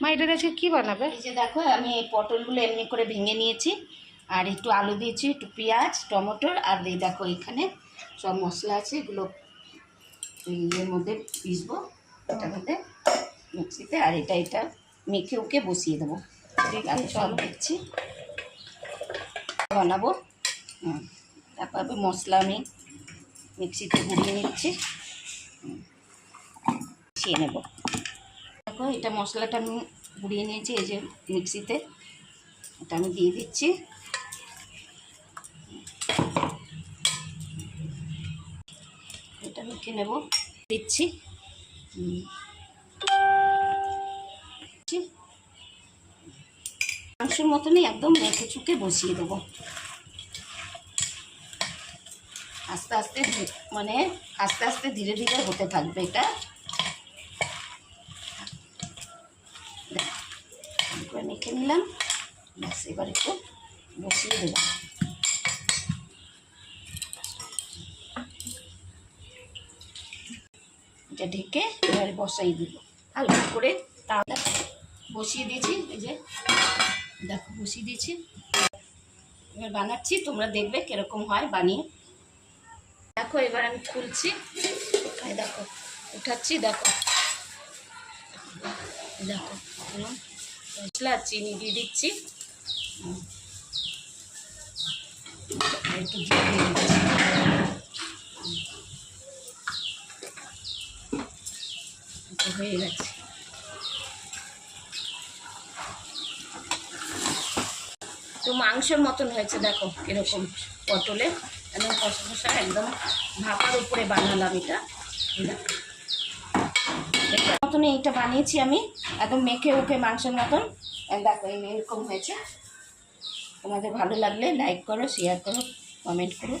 মা এটা আজকে কী বানাবে? এই যে দেখো আমি এই পটলগুলো এমনি করে ভেঙে নিয়েছি, আর একটু আলু দিয়েছি, একটু পেঁয়াজ, টমেটোর, আর এই দেখো এখানে সব মশলা আছে, এগুলো এর মধ্যে পিসবো, এটার মধ্যে মিক্সিতে, আর এটা মেখে ওকে বসিয়ে দেবো। আমি সব দেখছি বানাবো। তারপর মশলা আমি মিক্সিতে গুঁড়িয়ে নিচ্ছি, মিশিয়ে নেব। দেখো এটা মশলাটা আমি গুঁড়িয়ে নিয়েছি, এই যে মিক্সিতে, এটা আমি দিয়ে দিচ্ছি। এটা মেখে নেব, দিচ্ছি। মাংসের মতনই একদম মেখে চুকে বসিয়ে দেবো। আস্তে আস্তে মানে আস্তে আস্তে ধীরে ধীরে হতে থাকবে এটা। করে মেখে নিলাম, ব্যাস এবার একটু বসিয়ে দিলাম। এটা ঢেকে এবারে বসাই দিল হালকা করে। তাহলে বসিয়ে দিয়েছি, এই যে দেখো বসিয়ে দিয়েছি। এবার বানাচ্ছি, তোমরা দেখবে কিরকম হয় বানিয়ে। দেখো এবার আমি খুলছি, দেখো উঠাচ্ছি, দেখো দেখো মশলা চিনি দিয়ে দিচ্ছি, একটু দিয়ে দিচ্ছি। হয়ে গেছে। তো মাংসের মতন হয়েছে, দেখো কিরকম পটলে একদম কষা কষা, একদম ভাপার উপরে বানালাম এটা। মতন এইটা বানিয়েছি আমি, একদম মেখে উখে মাংসের মতন। দেখো এরকম হয়েছে। তোমাদের ভালো লাগলে লাইক করো, শেয়ার করো, কমেন্ট করো।